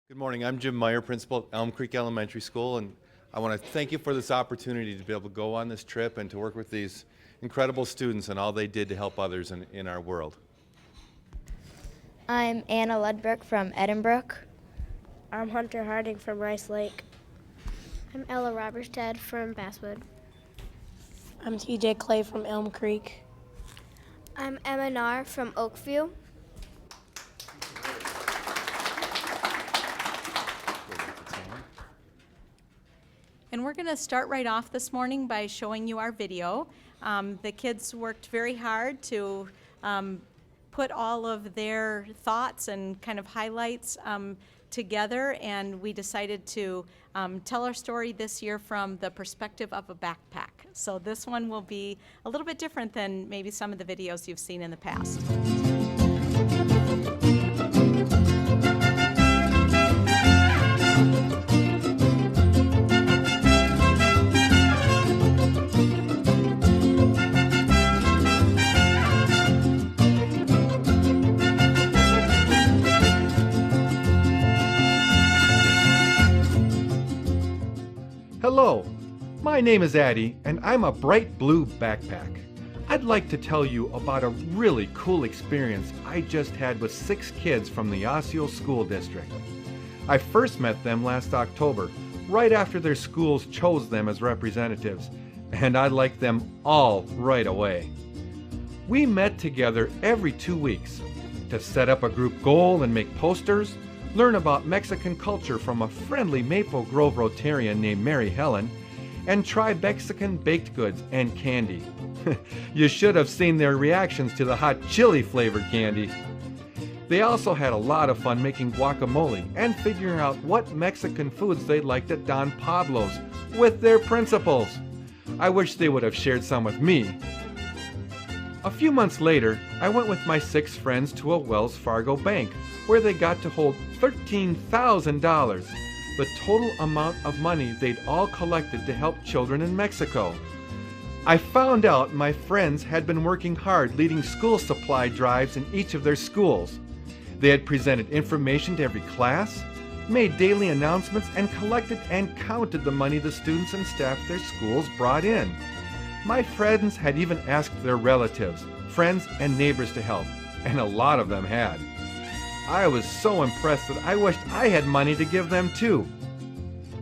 Good morning. I'm Jim Meyer, principal at Elm Creek Elementary School, and I want to thank you for this opportunity to be able to go on this trip and to work with these incredible students and all they did to help others in our world. I'm Anna Ludbrook from Edinburgh. I'm Hunter Harding from Rice Lake. I'm Ella Robertstead from Basswood. I'm TJ Clay from Elm Creek. I'm Emma Narr from Oakview. And we're going to start right off this morning by showing you our video. The kids worked very hard to put all of their thoughts and kind of highlights together, and we decided to tell our story this year from the perspective of a backpack. So this one will be a little bit different than maybe some of the videos you've seen in the past. Hello, my name is Addie, and I'm a bright blue backpack. I'd like to tell you about a really cool experience I just had with 6 kids from the Osseo School District. I first met them last October, right after their schools chose them as representatives, and I liked them all right away. We met together every 2 weeks to set up a group goal and make posters, learn about Mexican culture from a friendly Maple Grove Rotarian named Mary Helen, and try Mexican baked goods and candy. You should have seen their reactions to the hot chili flavored candy. They also had a lot of fun making guacamole and figuring out what Mexican foods they liked at Don Pablo's with their principals. I wish they would have shared some with me. A few months later, I went with my 6 friends to a Wells Fargo bank where they got to hold $13,000, the total amount of money they'd all collected to help children in Mexico. I found out my friends had been working hard leading school supply drives in each of their schools. They had presented information to every class, made daily announcements, and collected and counted the money the students and staff at their schools brought in. My friends had even asked their relatives, friends, and neighbors to help, and a lot of them had. I was so impressed that I wished I had money to give them too.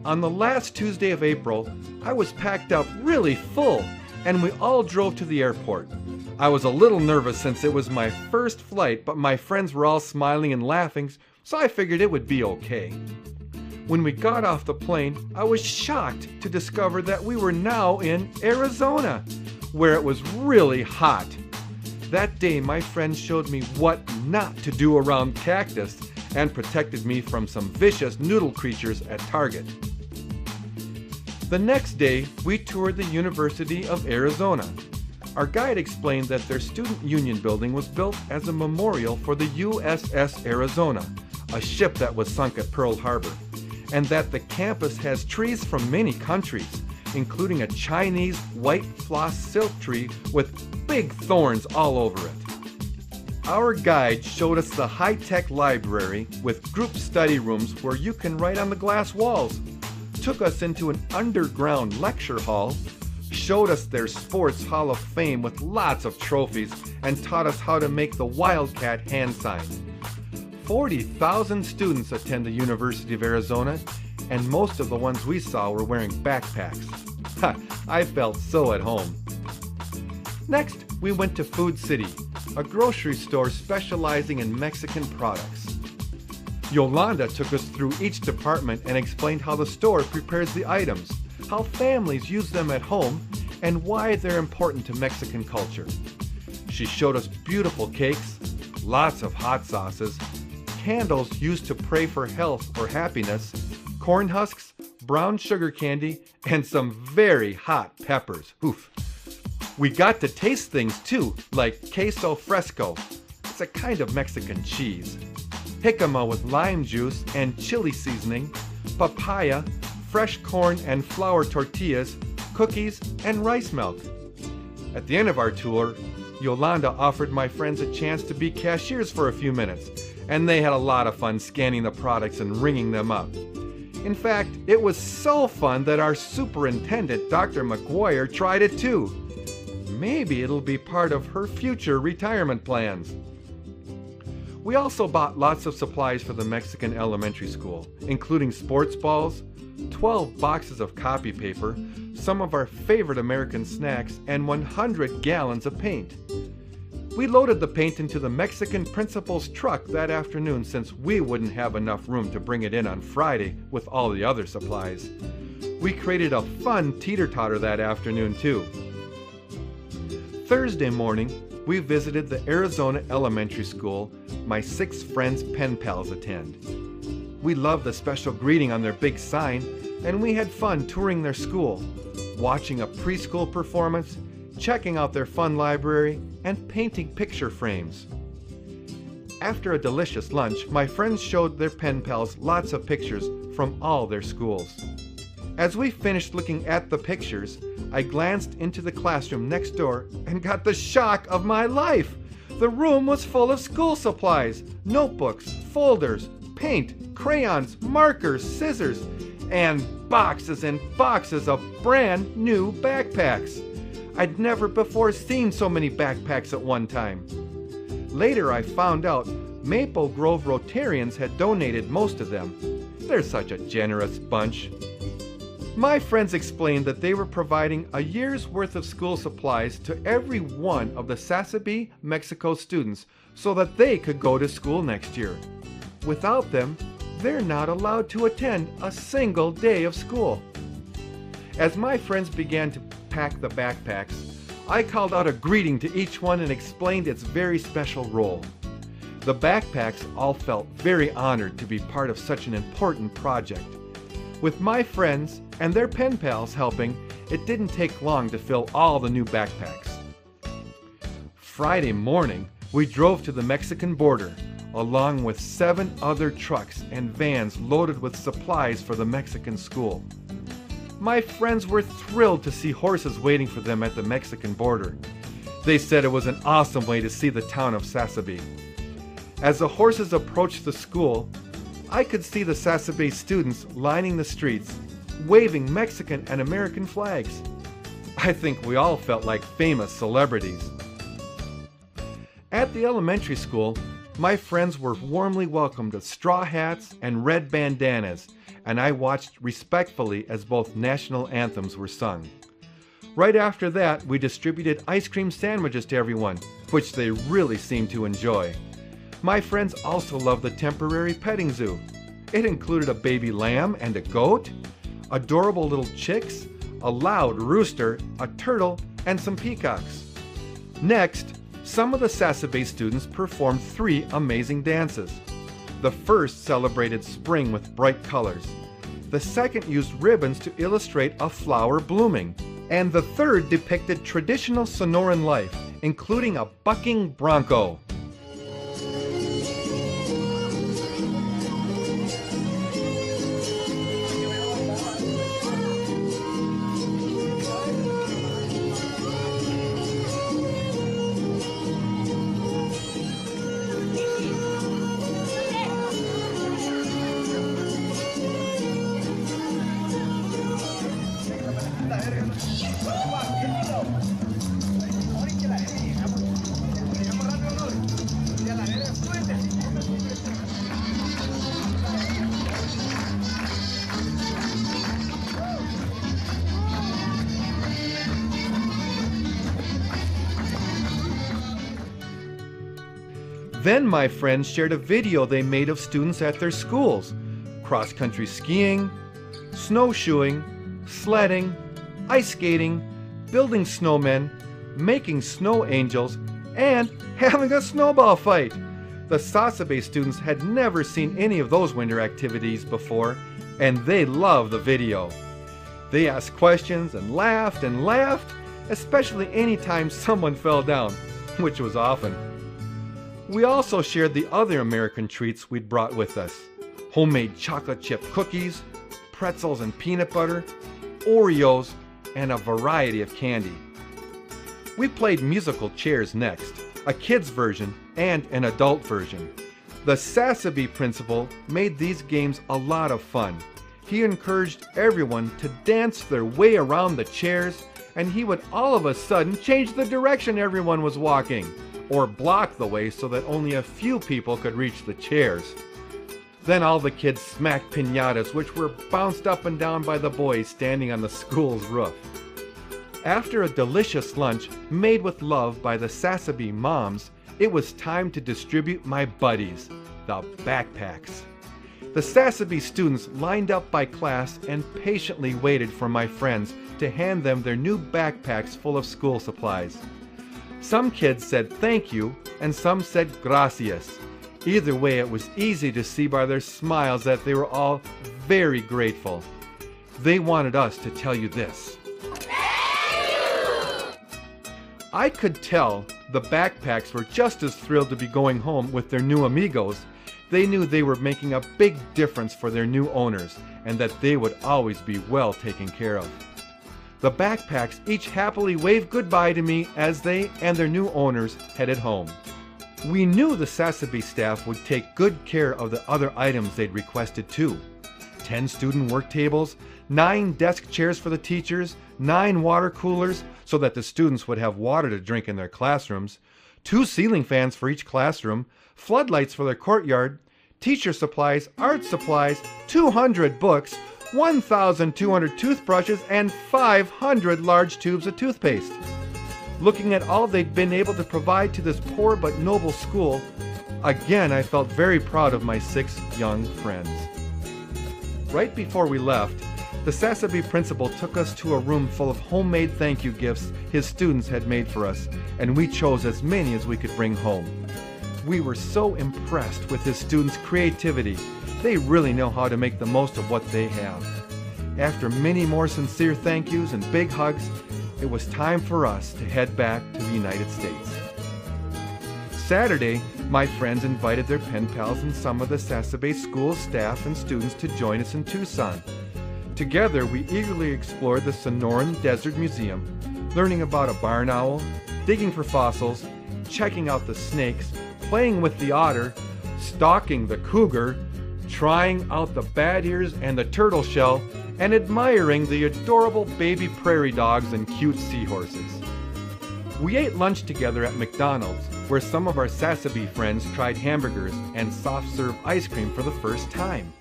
On the last Tuesday of April, I was packed up really full, and we all drove to the airport. I was a little nervous since it was my first flight, but my friends were all smiling and laughing, so I figured it would be okay. When we got off the plane, I was shocked to discover that we were now in Arizona, where it was really hot. That day, my friend showed me what not to do around cactus and protected me from some vicious noodle creatures at Target. The next day, we toured the University of Arizona. Our guide explained that their student union building was built as a memorial for the USS Arizona, a ship that was sunk at Pearl Harbor, and that the campus has trees from many countries, including a Chinese white floss silk tree with big thorns all over it. Our guide showed us the high-tech library with group study rooms where you can write on the glass walls, took us into an underground lecture hall, showed us their Sports Hall of Fame with lots of trophies, and taught us how to make the Wildcat hand sign. 40,000 students attend the University of Arizona, and most of the ones we saw were wearing backpacks. I felt so at home. Next, we went to Food City, a grocery store specializing in Mexican products. Yolanda took us through each department and explained how the store prepares the items, how families use them at home, and why they're important to Mexican culture. She showed us beautiful cakes, lots of hot sauces, candles used to pray for health or happiness, corn husks, brown sugar candy, and some very hot peppers. Oof. We got to taste things too, like queso fresco. It's a kind of Mexican cheese. Jicama with lime juice and chili seasoning, papaya, fresh corn and flour tortillas, cookies, and rice milk. At the end of our tour, Yolanda offered my friends a chance to be cashiers for a few minutes, and they had a lot of fun scanning the products and ringing them up. In fact, it was so fun that our superintendent, Dr. McGuire, tried it too. Maybe it'll be part of her future retirement plans. We also bought lots of supplies for the Mexican elementary school, including sports balls, 12 boxes of copy paper, some of our favorite American snacks, and 100 gallons of paint. We loaded the paint into the Mexican principal's truck that afternoon since we wouldn't have enough room to bring it in on Friday with all the other supplies. We created a fun teeter-totter that afternoon too. Thursday morning, we visited the Arizona elementary school my 6 friends' pen pals attend. We loved the special greeting on their big sign, and we had fun touring their school, watching a preschool performance, checking out their fun library, and painting picture frames. After a delicious lunch, my friends showed their pen pals lots of pictures from all their schools. As we finished looking at the pictures, I glanced into the classroom next door and got the shock of my life. The room was full of school supplies, notebooks, folders, paint, crayons, markers, scissors, and boxes of brand new backpacks. I'd never before seen so many backpacks at one time. Later I found out Maple Grove Rotarians had donated most of them. They're such a generous bunch. My friends explained that they were providing a year's worth of school supplies to every one of the Sasabe, Mexico students so that they could go to school next year. Without them, they're not allowed to attend a single day of school. As my friends began to pack the backpacks, I called out a greeting to each one and explained its very special role. The backpacks all felt very honored to be part of such an important project. With my friends and their pen pals helping, it didn't take long to fill all the new backpacks. Friday morning, we drove to the Mexican border, along with 7 other trucks and vans loaded with supplies for the Mexican school. My friends were thrilled to see horses waiting for them at the Mexican border. They said it was an awesome way to see the town of Sasabe. As the horses approached the school, I could see the Sasabe students lining the streets, waving Mexican and American flags. I think we all felt like famous celebrities. At the elementary school, my friends were warmly welcomed with straw hats and red bandanas, and I watched respectfully as both national anthems were sung. Right after that, we distributed ice cream sandwiches to everyone, which they really seemed to enjoy. My friends also loved the temporary petting zoo. It included a baby lamb and a goat, adorable little chicks, a loud rooster, a turtle, and some peacocks. Next, some of the Sasabe students performed 3 amazing dances. The first celebrated spring with bright colors. The second used ribbons to illustrate a flower blooming. And the third depicted traditional Sonoran life, including a bucking bronco. Then my friends shared a video they made of students at their schools, cross-country skiing, snowshoeing, sledding, ice skating, building snowmen, making snow angels, and having a snowball fight. The Sasabe students had never seen any of those winter activities before, and they loved the video. They asked questions and laughed, especially any time someone fell down, which was often. We also shared the other American treats we'd brought with us. Homemade chocolate chip cookies, pretzels and peanut butter, Oreos, and a variety of candy. We played musical chairs next, a kid's version and an adult version. The Sasabe principal made these games a lot of fun. He encouraged everyone to dance their way around the chairs, and he would all of a sudden change the direction everyone was walking, or block the way so that only a few people could reach the chairs. Then all the kids smacked piñatas, which were bounced up and down by the boys standing on the school's roof. After a delicious lunch made with love by the Sasabe moms, it was time to distribute my buddies, the backpacks. The Sasabe students lined up by class and patiently waited for my friends to hand them their new backpacks full of school supplies. Some kids said thank you and some said gracias. Either way, it was easy to see by their smiles that they were all very grateful. They wanted us to tell you this. I could tell the backpacks were just as thrilled to be going home with their new amigos. They knew they were making a big difference for their new owners and that they would always be well taken care of. The backpacks each happily waved goodbye to me as they and their new owners headed home. We knew the Sasabe staff would take good care of the other items they'd requested too. 10 student work tables, 9 desk chairs for the teachers, 9 water coolers so that the students would have water to drink in their classrooms, 2 ceiling fans for each classroom, floodlights for their courtyard, teacher supplies, art supplies, 200 books, 1,200 toothbrushes, and 500 large tubes of toothpaste. Looking at all they'd been able to provide to this poor but noble school, again I felt very proud of my 6 young friends. Right before we left, the Sasabe principal took us to a room full of homemade thank you gifts his students had made for us, and we chose as many as we could bring home. We were so impressed with his students' creativity. They really know how to make the most of what they have. After many more sincere thank yous and big hugs, it was time for us to head back to the United States. Saturday, my friends invited their pen pals and some of the Sasabe school staff and students to join us in Tucson. Together, we eagerly explored the Sonoran Desert Museum, learning about a barn owl, digging for fossils, checking out the snakes, playing with the otter, stalking the cougar, trying out the bat ears and the turtle shell, and admiring the adorable baby prairie dogs and cute seahorses. We ate lunch together at McDonald's, where some of our Sasabe friends tried hamburgers and soft-serve ice cream for the first time.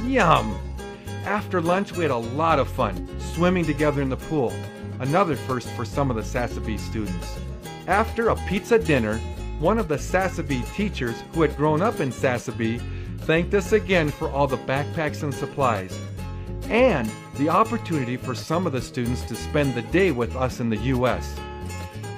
Yum! After lunch, we had a lot of fun, swimming together in the pool, another first for some of the Sasabe students. After a pizza dinner, one of the Sasabe teachers who had grown up in Sasabe thanked us again for all the backpacks and supplies, and the opportunity for some of the students to spend the day with us in the U.S.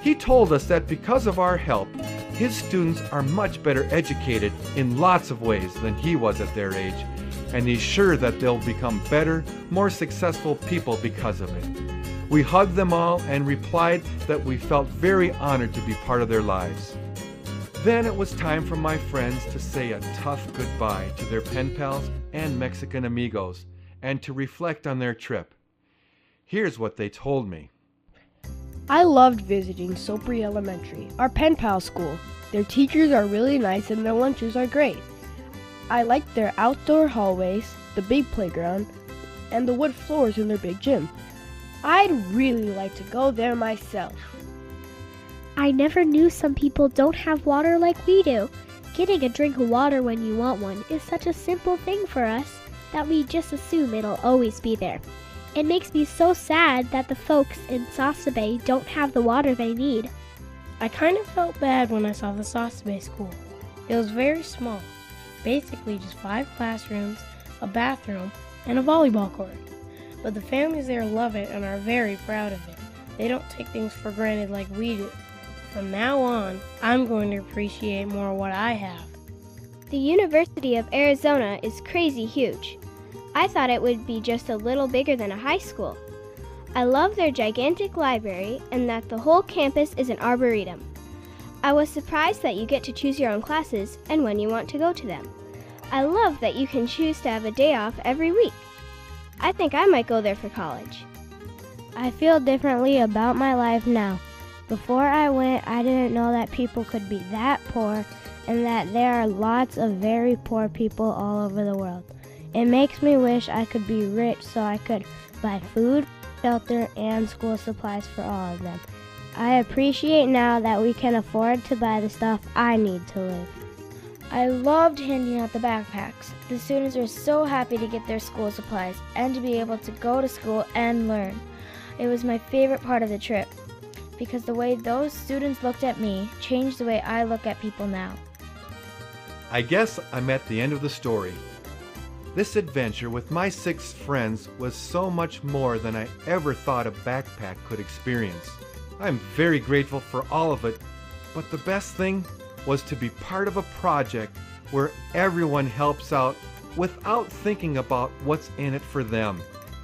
He told us that because of our help, his students are much better educated in lots of ways than he was at their age, and he's sure that they'll become better, more successful people because of it. We hugged them all and replied that we felt very honored to be part of their lives. Then it was time for my friends to say a tough goodbye to their pen pals and Mexican amigos, and to reflect on their trip. Here's what they told me. I loved visiting Sasabe Elementary, our pen pal school. Their teachers are really nice and their lunches are great. I liked their outdoor hallways, the big playground, and the wood floors in their big gym. I'd really like to go there myself. I never knew some people don't have water like we do. Getting a drink of water when you want one is such a simple thing for us that we just assume it'll always be there. It makes me so sad that the folks in Sasabe don't have the water they need. I kind of felt bad when I saw the Sasabe school. It was very small, basically just 5 classrooms, a bathroom, and a volleyball court. But the families there love it and are very proud of it. They don't take things for granted like we do. From now on, I'm going to appreciate more what I have. The University of Arizona is crazy huge. I thought it would be just a little bigger than a high school. I love their gigantic library and that the whole campus is an arboretum. I was surprised that you get to choose your own classes and when you want to go to them. I love that you can choose to have a day off every week. I think I might go there for college. I feel differently about my life now. Before I went, I didn't know that people could be that poor and that there are lots of very poor people all over the world. It makes me wish I could be rich so I could buy food, shelter, and school supplies for all of them. I appreciate now that we can afford to buy the stuff I need to live. I loved handing out the backpacks. The students were so happy to get their school supplies and to be able to go to school and learn. It was my favorite part of the trip because the way those students looked at me changed the way I look at people now. I guess I'm at the end of the story. This adventure with my 6 friends was so much more than I ever thought a backpack could experience. I'm very grateful for all of it, but the best thing was to be part of a project where everyone helps out without thinking about what's in it for them,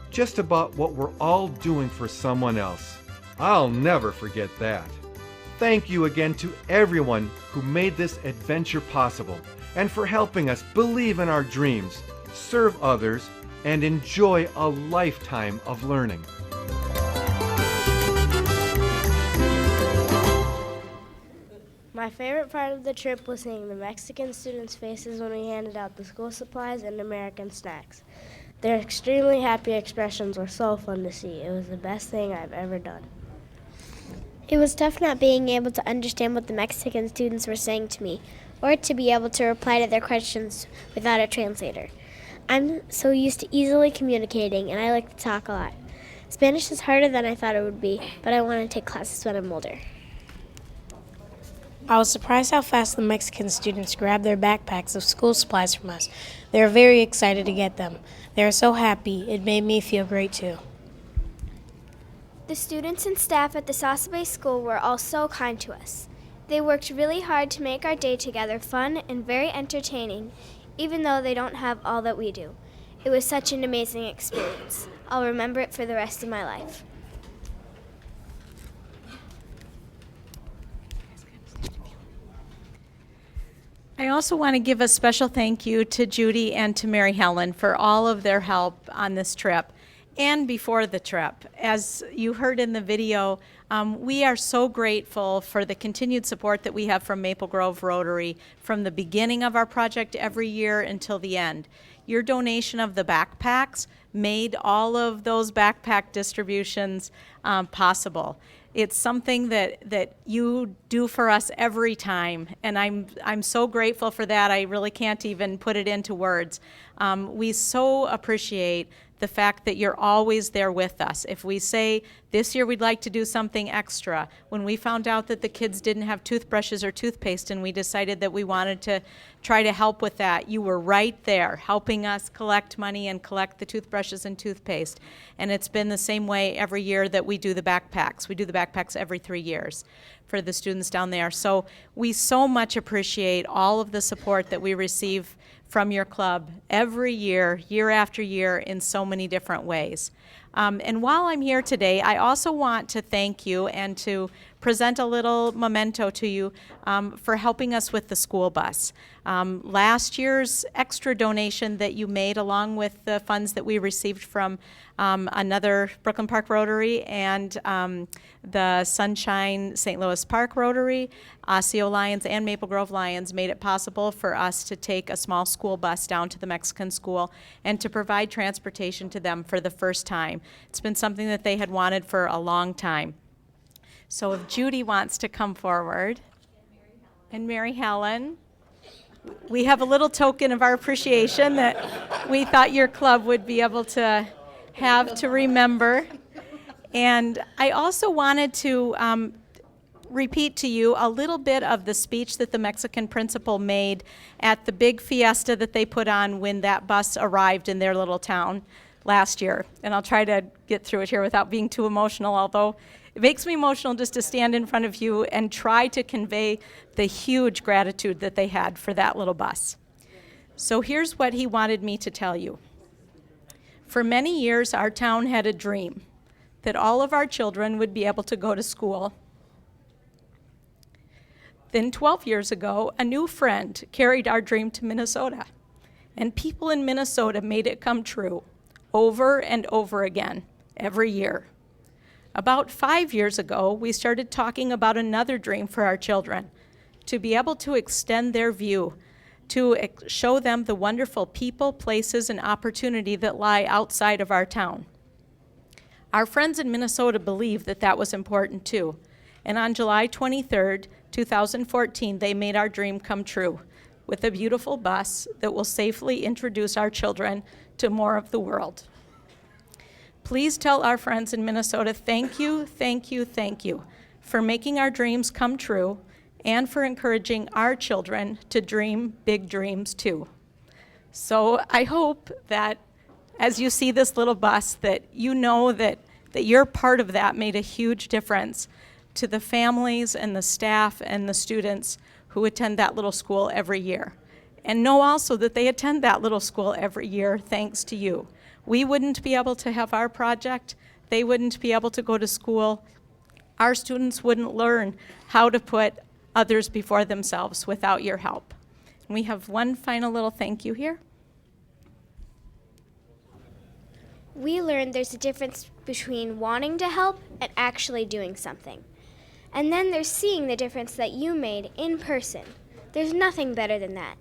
just about what we're all doing for someone else. I'll never forget that. Thank you again to everyone who made this adventure possible and for helping us believe in our dreams, serve others, and enjoy a lifetime of learning. My favorite part of the trip was seeing the Mexican students' faces when we handed out the school supplies and American snacks. Their extremely happy expressions were so fun to see. It was the best thing I've ever done. It was tough not being able to understand what the Mexican students were saying to me, or to be able to reply to their questions without a translator. I'm so used to easily communicating, and I like to talk a lot. Spanish is harder than I thought it would be, but I want to take classes when I'm older. I was surprised how fast the Mexican students grabbed their backpacks of school supplies from us. They were very excited to get them. They were so happy, it made me feel great too. The students and staff at the Sasabe school were all so kind to us. They worked really hard to make our day together fun and very entertaining, even though they don't have all that we do. It was such an amazing experience. I'll remember it for the rest of my life. I also want to give a special thank you to Judy and to Mary Helen for all of their help on this trip and before the trip. As you heard in the video, we are so grateful for the continued support that we have from Maple Grove Rotary from the beginning of our project every year until the end. Your donation of the backpacks made all of those backpack distributions possible. It's something that you do for us every time, and I'm so grateful for that. I really can't even put it into words. We so appreciate the fact that you're always there with us. If we say, this year we'd like to do something extra, when we found out that the kids didn't have toothbrushes or toothpaste and we decided that we wanted to try to help with that, you were right there helping us collect money and collect the toothbrushes and toothpaste. And it's been the same way every year that we do the backpacks. We do the backpacks every 3 years for the students down there. So we so much appreciate all of the support that we receive from your club every year, year after year, in so many different ways. And while I'm here today, I also want to thank you and to present a little memento to you for helping us with the school bus. Last year's extra donation that you made, along with the funds that we received from another Brooklyn Park Rotary and the Sunshine St. Louis Park Rotary, Osseo Lions, and Maple Grove Lions, made it possible for us to take a small school bus down to the Mexican school and to provide transportation to them for the first time. It's been something that they had wanted for a long time. So if Judy wants to come forward, and Mary Helen, we have a little token of our appreciation that we thought your club would be able to have to remember. And I also wanted to repeat to you a little bit of the speech that the Mexican principal made at the big fiesta that they put on when that bus arrived in their little town last year. And I'll try to get through it here without being too emotional, although it makes me emotional just to stand in front of you and try to convey the huge gratitude that they had for that little bus. So here's what he wanted me to tell you. For many years, our town had a dream that all of our children would be able to go to school. Then 12 years ago, a new friend carried our dream to Minnesota, and people in Minnesota made it come true over and over again, every year. About 5 years ago, we started talking about another dream for our children, to be able to extend their view, to show them the wonderful people, places, and opportunity that lie outside of our town. Our friends in Minnesota believed that that was important too. And on July 23rd, 2014, they made our dream come true with a beautiful bus that will safely introduce our children to more of the world. Please tell our friends in Minnesota, thank you, thank you, thank you for making our dreams come true and for encouraging our children to dream big dreams too. So I hope that as you see this little bus, that you know that your part of that made a huge difference to the families and the staff and the students who attend that little school every year. And know also that they attend that little school every year thanks to you. We wouldn't be able to have our project, they wouldn't be able to go to school, our students wouldn't learn how to put others before themselves without your help. And we have one final little thank you here. We learned there's a difference between wanting to help and actually doing something. And then there's seeing the difference that you made in person. There's nothing better than that.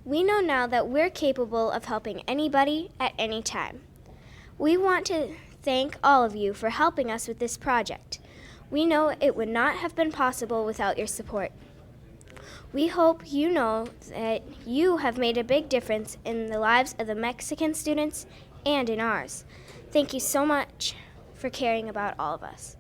We know now that we're capable of helping anybody at any time. We want to thank all of you for helping us with this project. We know it would not have been possible without your support. We hope you know that you have made a big difference in the lives of the Mexican students and in ours. Thank you so much for caring about all of us.